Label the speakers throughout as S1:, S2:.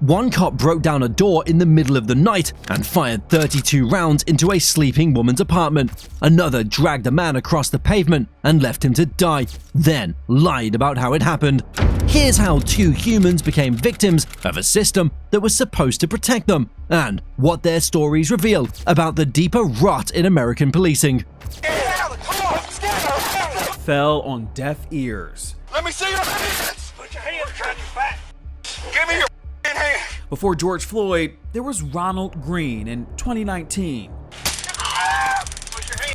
S1: One cop broke down a door in the middle of the night and fired 32 rounds into a sleeping woman's apartment. Another dragged a man across the pavement and left him to die, then lied about how it happened. Here's how two humans became victims of a system that was supposed to protect them, and what their stories reveal about the deeper rot in American policing.
S2: Fell on deaf ears.
S3: Let me see your hands! Put your hands behind your back. Give me your hand.
S2: Before George Floyd, there was Ronald Green in 2019.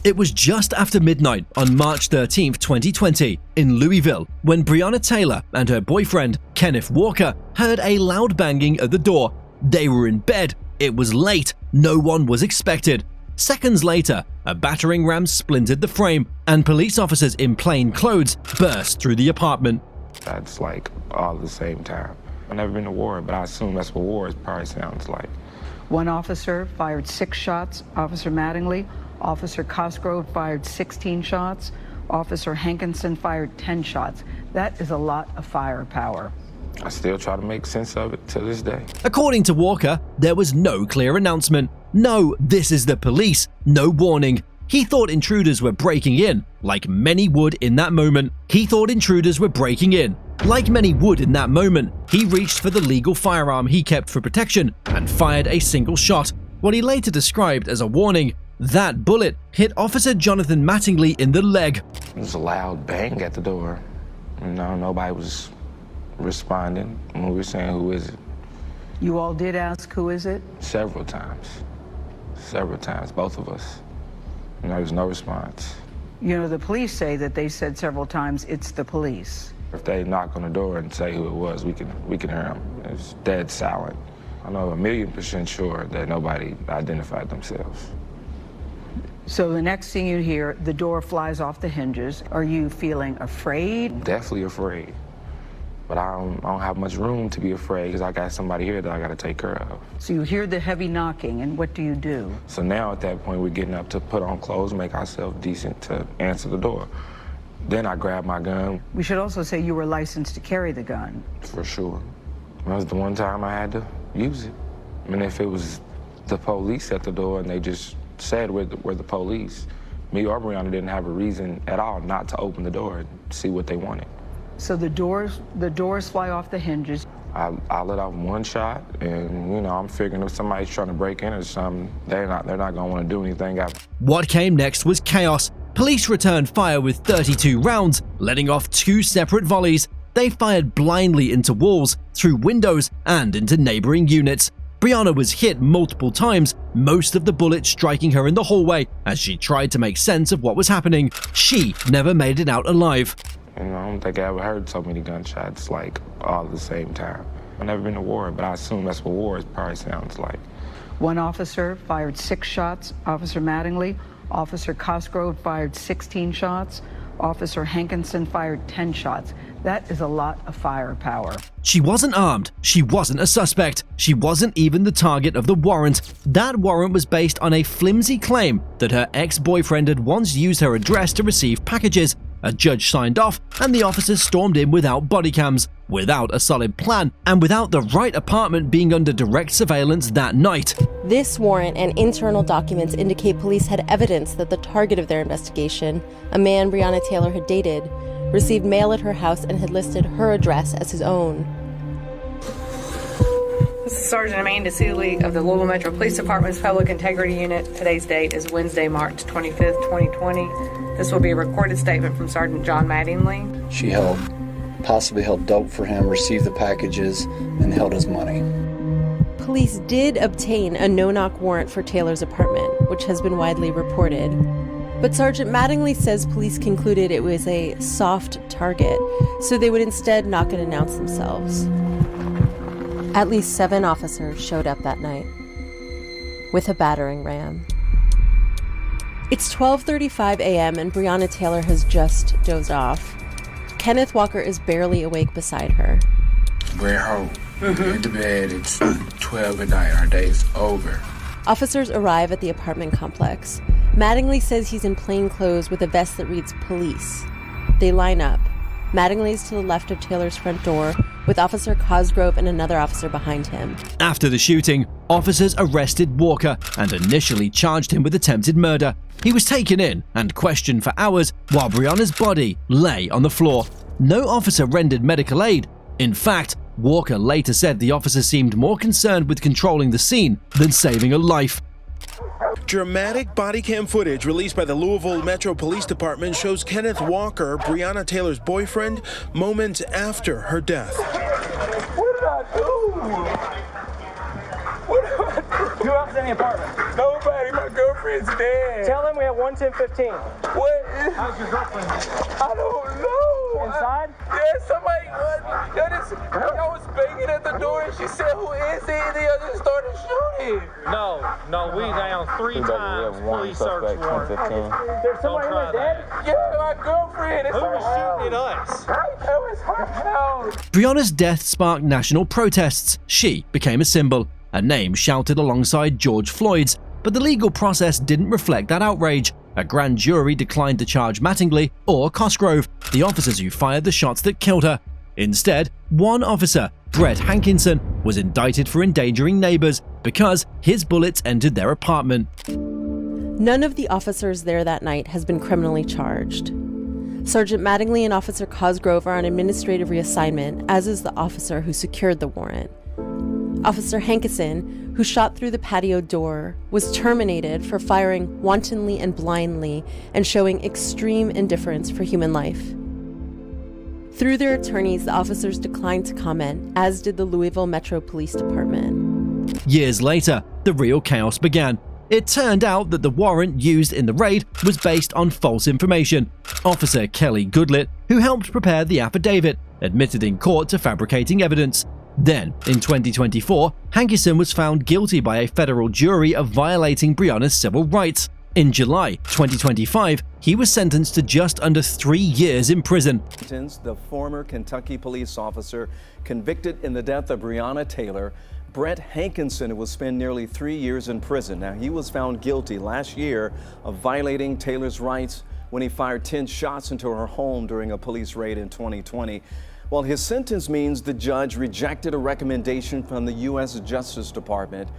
S1: It was just after midnight on March 13, 2020, in Louisville, when Breonna Taylor and her boyfriend, Kenneth Walker, heard a loud banging at the door. They were in bed, it was late, no one was expected. Seconds later, a battering ram splintered the frame, and police officers in plain clothes burst through the apartment.
S4: That's like all at the same time. I've never been to war, but I assume that's what war probably sounds like.
S5: One officer fired 6 shots, Officer Mattingly. Officer Cosgrove fired 16 shots. Officer Hankinson fired 10 shots. That is a lot of firepower.
S4: I still try to make sense of it to this day.
S1: According to Walker, there was no clear announcement. No, this is the police. No warning. He thought intruders were breaking in, like many would in that moment. He reached for the legal firearm he kept for protection and fired a single shot, what he later described as a warning. That bullet hit Officer Jonathan Mattingly in the leg.
S4: It was a loud bang at the door. Nobody was responding when we were saying, "Who is it?"
S5: You all did ask, who is it?
S4: Several times, both of us. There was no response.
S5: You know, the police say that they said several times, it's the police.
S4: If they knock on the door and say who it was, we can hear them. It was dead silent. I know 1,000,000% sure that nobody identified themselves.
S5: So the next thing you hear, the door flies off the hinges. Are you feeling afraid?
S4: Definitely afraid. But I don't have much room to be afraid because I got somebody here that I got to take care of.
S5: So you hear the heavy knocking, and what do you do?
S4: So now at that point, we're getting up to put on clothes, make ourselves decent to answer the door. Then I grab my gun.
S5: We should also say you were licensed to carry the gun.
S4: For sure. That was the one time I had to use it. I mean, if it was the police at the door and they just said we're the police, me or Breonna didn't have a reason at all not to open the door and see what they wanted.
S5: So the doors fly off the hinges.
S4: I let off one shot, and I'm figuring if somebody's trying to break in or something, they're not gonna want to do anything after.
S1: What came next was chaos. Police returned fire with 32 rounds, letting off 2 separate volleys. They fired blindly into walls, through windows, and into neighboring units. Breonna was hit multiple times, most of the bullets striking her in the hallway as she tried to make sense of what was happening. She never made it out alive.
S4: I don't think I ever heard so many gunshots like all at the same time. I've never been to war, but I assume that's what war probably sounds like.
S5: One officer fired 6 shots, Officer Mattingly. Officer Cosgrove fired 16 shots. Officer Hankinson fired 10 shots. That is a lot of firepower.
S1: She wasn't armed. She wasn't a suspect. She wasn't even the target of the warrant. That warrant was based on a flimsy claim that her ex-boyfriend had once used her address to receive packages. A judge signed off, and the officers stormed in without body cams, without a solid plan, and without the right apartment being under direct surveillance that night.
S6: This warrant and internal documents indicate police had evidence that the target of their investigation, a man Breonna Taylor had dated, received mail at her house and had listed her address as his own.
S7: This is Sergeant Amanda Seeley of the Louisville Metro Police Department's Public Integrity Unit. Today's date is Wednesday, March 25th, 2020. This will be a recorded statement from Sergeant John Mattingly.
S8: She possibly held dope for him, received the packages, and held his money.
S6: Police did obtain a no-knock warrant for Taylor's apartment, which has been widely reported. But Sergeant Mattingly says police concluded it was a soft target, so they would instead knock and announce themselves. At least 7 officers showed up that night with a battering ram. It's 12:35 a.m. and Breonna Taylor has just dozed off. Kenneth Walker is barely awake beside her.
S9: We're home. Into bed. It's 12 at night. Our day's over.
S6: Officers arrive at the apartment complex. Mattingly says he's in plain clothes with a vest that reads police. They line up. Mattingly is to the left of Taylor's front door, with Officer Cosgrove and another officer behind him.
S1: After the shooting, officers arrested Walker and initially charged him with attempted murder. He was taken in and questioned for hours while Breonna's body lay on the floor. No officer rendered medical aid. In fact, Walker later said the officer seemed more concerned with controlling the scene than saving a life.
S10: Dramatic body cam footage released by the Louisville Metro Police Department shows Kenneth Walker, Breonna Taylor's boyfriend, moments after her death.
S3: What did I do? What did I do?
S11: Who else is in the apartment?
S3: Nobody. My girlfriend's dead.
S11: Tell them we have 11015.
S3: What?
S11: How's your girlfriend?
S3: I don't know.
S11: Inside?
S3: Yeah, somebody. I was banging at the door and she said, "Who is it?" And the other started shooting.
S11: No, we down 3 times. Police search warrant. There's someone in there dead?
S3: Yeah, my girlfriend.
S11: Who was shooting at us?
S3: It was her house.
S1: Breonna's death sparked national protests. She became a symbol, a name shouted alongside George Floyd's, but the legal process didn't reflect that outrage. A grand jury declined to charge Mattingly or Cosgrove, the officers who fired the shots that killed her. Instead, one officer, Brett Hankinson, was indicted for endangering neighbors because his bullets entered their apartment.
S6: None of the officers there that night has been criminally charged. Sergeant Mattingly and Officer Cosgrove are on administrative reassignment, as is the officer who secured the warrant. Officer Hankinson, who shot through the patio door, was terminated for firing wantonly and blindly and showing extreme indifference for human life. Through their attorneys, the officers declined to comment, as did the Louisville Metro Police Department.
S1: Years later, the real chaos began. It turned out that the warrant used in the raid was based on false information. Officer Kelly Goodlett, who helped prepare the affidavit, admitted in court to fabricating evidence. Then, in 2024, Hankinson was found guilty by a federal jury of violating Breonna's civil rights. In July 2025, he was sentenced to just under 3 years in prison.
S12: The former Kentucky police officer convicted in the death of Breonna Taylor, Brett Hankinson, will spend nearly 3 years in prison. Now, he was found guilty last year of violating Taylor's rights when he fired 10 shots into her home during a police raid in 2020. Well, his sentence means the judge rejected a recommendation from the U.S. Justice Department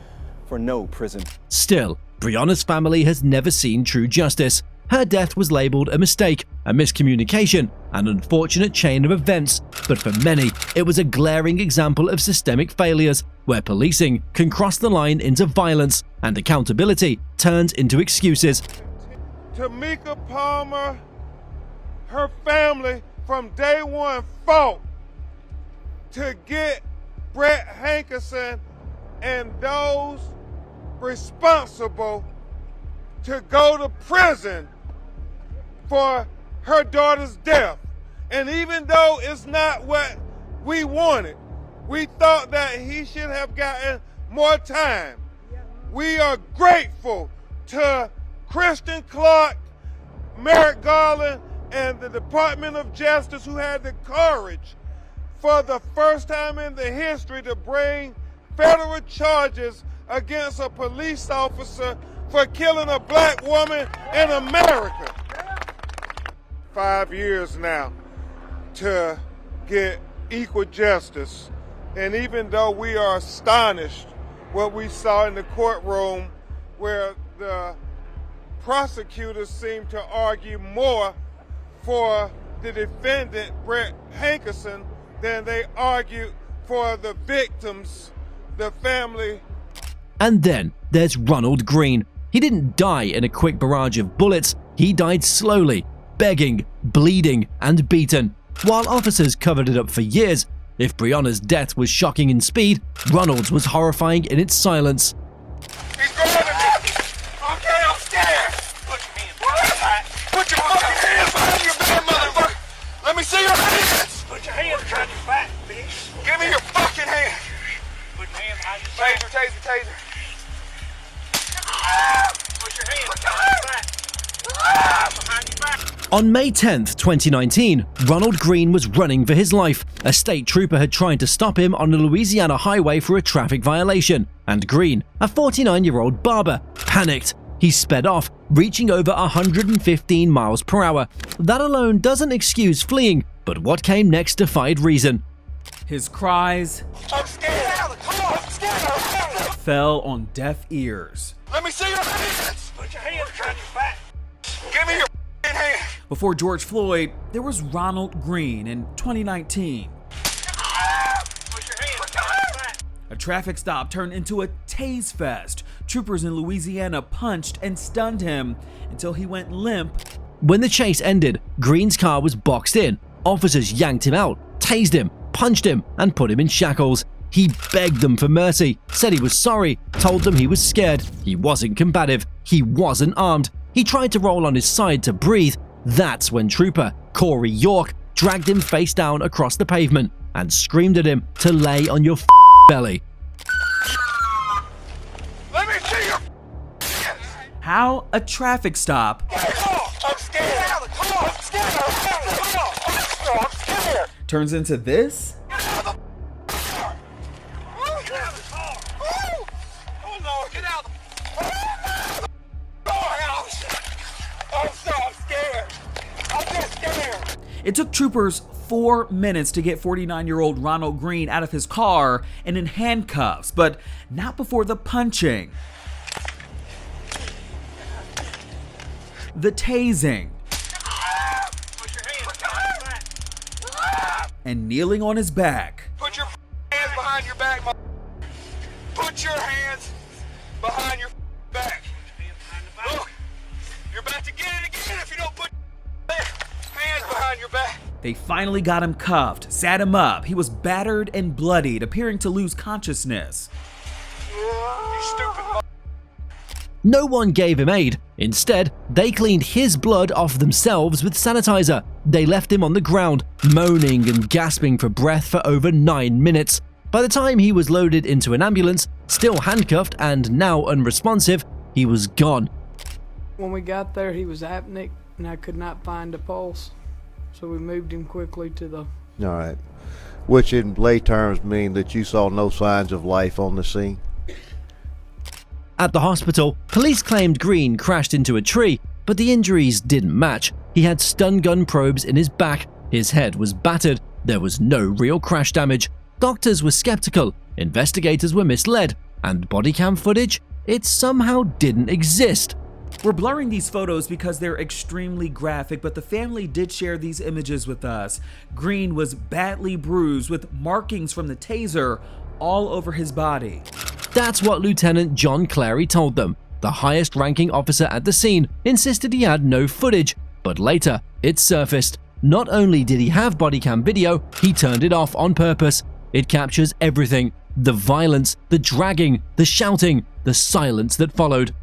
S12: for no prison.
S1: Still, Breonna's family has never seen true justice. Her death was labeled a mistake, a miscommunication, an unfortunate chain of events, but for many, it was a glaring example of systemic failures, where policing can cross the line into violence and accountability turns into excuses.
S3: Tamika Palmer, her family from day one fought to get Brett Hankinson and those responsible to go to prison for her daughter's death. And even though it's not what we wanted, we thought that he should have gotten more time. We are grateful to Kristen Clark, Merrick Garland, and the Department of Justice, who had the courage for the first time in the history to bring federal charges against a police officer for killing a black woman in America. 5 years now to get equal justice. And even though we are astonished what we saw in the courtroom, where the prosecutors seem to argue more for the defendant, Brett Hankinson, than they argued for the victims, the family.
S1: And then there's Ronald Green. He didn't die in a quick barrage of bullets, he died slowly, begging, bleeding, and beaten. While officers covered it up for years, if Breonna's death was shocking in speed, Ronald's was horrifying in its silence.
S3: He's grabbing me! Okay, I'm scared! Put your fucking hands behind your bed, motherfucker! Let me see your hands! Put your hands behind your back, bitch! Give me your fucking hands! Put your hands behind your back. Taser. Put your hands behind your back. Behind your back.
S1: On May 10th, 2019, Ronald Green was running for his life. A state trooper had tried to stop him on a Louisiana highway for a traffic violation, and Green, a 49-year-old barber, panicked. He sped off, reaching over 115 miles per hour. That alone doesn't excuse fleeing, but what came next defied reason.
S2: His cries
S3: I'm scared. I'm scared.
S2: fell on deaf ears.
S3: Let me see your hands. Put your hands behind your back. Give me your hand.
S2: Before George Floyd, there was Ronald Green in 2019. A traffic stop turned into a tase fest. Troopers in Louisiana punched and stunned him until he went limp.
S1: When the chase ended, Green's car was boxed in. Officers yanked him out, tased him, punched him, and put him in shackles. He begged them for mercy, said he was sorry, told them he was scared. He wasn't combative. He wasn't armed. He tried to roll on his side to breathe. That's when Trooper Corey York dragged him face down across the pavement and screamed at him to lay on your belly.
S3: Let me see your
S2: How a traffic stop
S3: I'm scared. I'm scared.
S2: turns into this?
S3: Oh no, get out of the house. I'm scared. I'm just scared.
S2: It took troopers 4 minutes to get 49-year-old Ronald Green out of his car and in handcuffs, but not before the punching, the tasing, and kneeling on his back.
S3: Put your hands behind your back. Put your hands behind your back. Look, you're about to get it again if you don't put hands behind your back.
S2: They finally got him cuffed, sat him up. He was battered and bloodied, appearing to lose consciousness.
S3: You stupid.
S1: No one gave him aid. Instead, they cleaned his blood off themselves with sanitizer. They left him on the ground, moaning and gasping for breath for over 9 minutes. By the time he was loaded into an ambulance, still handcuffed and now unresponsive, he was gone.
S13: When we got there, he was apneic and I could not find a pulse. So we moved him quickly to the...
S14: All right. Which in lay terms mean that you saw no signs of life on the scene?
S1: At the hospital, police claimed Green crashed into a tree, but the injuries didn't match. He had stun gun probes in his back, his head was battered, there was no real crash damage. Doctors were skeptical, investigators were misled, and body cam footage? It somehow didn't exist.
S2: We're blurring these photos because they're extremely graphic, but the family did share these images with us. Green was badly bruised with markings from the taser all over his body.
S1: That's what Lieutenant John Clary told them. The highest-ranking officer at the scene insisted he had no footage, but later it surfaced. Not only did he have body cam video, he turned it off on purpose. It captures everything: the violence, the dragging, the shouting, the silence that followed.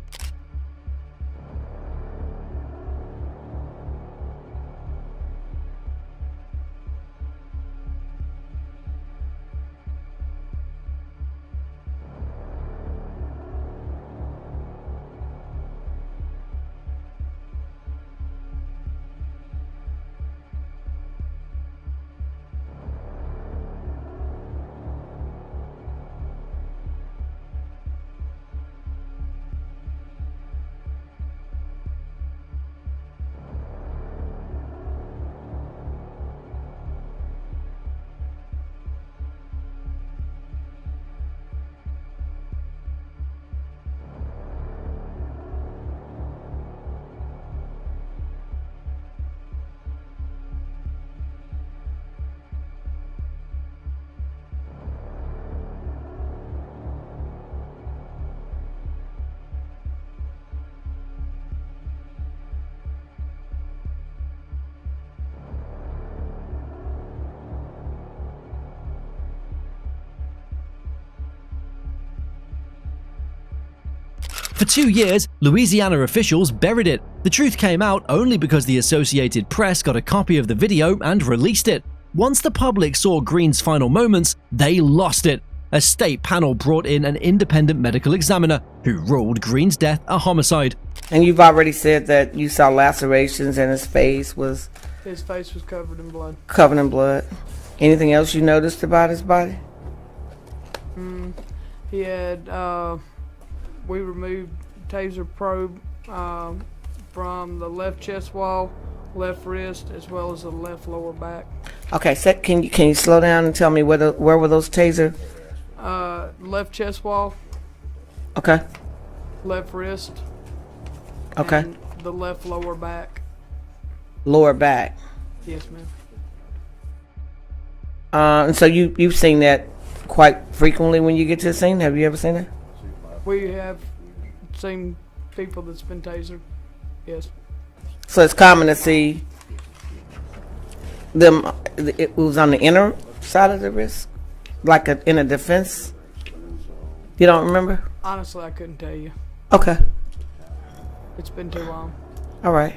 S1: For 2 years, Louisiana officials buried it. The truth came out only because the Associated Press got a copy of the video and released it. Once the public saw Green's final moments, they lost it. A state panel brought in an independent medical examiner who ruled Green's death a homicide.
S15: And you've already said that you saw lacerations and his face was
S13: covered in blood.
S15: Covered in blood. Anything else you noticed about his body?
S13: He had, we removed taser probe from the left chest wall, left wrist, as well as the left lower back.
S15: Okay, so can you slow down and tell me where were those taser?
S13: Left chest wall,
S15: Okay.
S13: left wrist,
S15: Okay.
S13: and the left lower back.
S15: Lower back.
S13: Yes, ma'am.
S15: And so you've seen that quite frequently when you get to the scene. Have you ever seen that?
S13: We have seen people that's been tasered. Yes.
S15: So it's common to see them. It was on the inner side of the wrist, like in a defense. You don't remember?
S13: Honestly, I couldn't tell you.
S15: Okay.
S13: It's been too long.
S15: All right.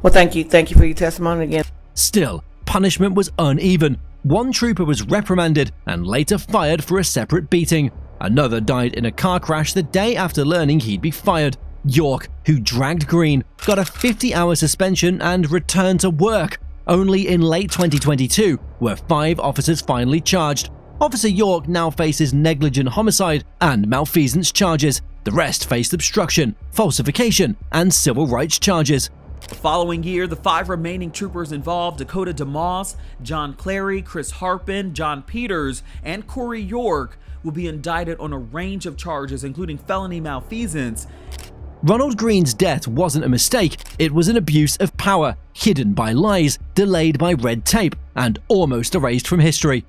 S15: Well, thank you. Thank you for your testimony again.
S1: Still, punishment was uneven. One trooper was reprimanded and later fired for a separate beating. Another died in a car crash the day after learning he'd be fired. York, who dragged Green, got a 50-hour suspension and returned to work. Only in late 2022 were 5 officers finally charged. Officer York now faces negligent homicide and malfeasance charges. The rest faced obstruction, falsification, and civil rights charges.
S2: The following year, the 5 remaining troopers involved, Dakota DeMoss, John Clary, Chris Harpin, John Peters, and Corey York, will be indicted on a range of charges, including felony malfeasance.
S1: Ronald Green's death wasn't a mistake, it was an abuse of power, hidden by lies, delayed by red tape, and almost erased from history.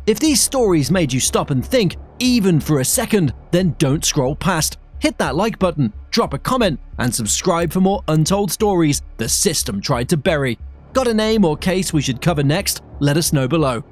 S1: If these stories made you stop and think, even for a second, then don't scroll past. Hit that like button, drop a comment, and subscribe for more untold stories the system tried to bury. Got a name or case we should cover next? Let us know below.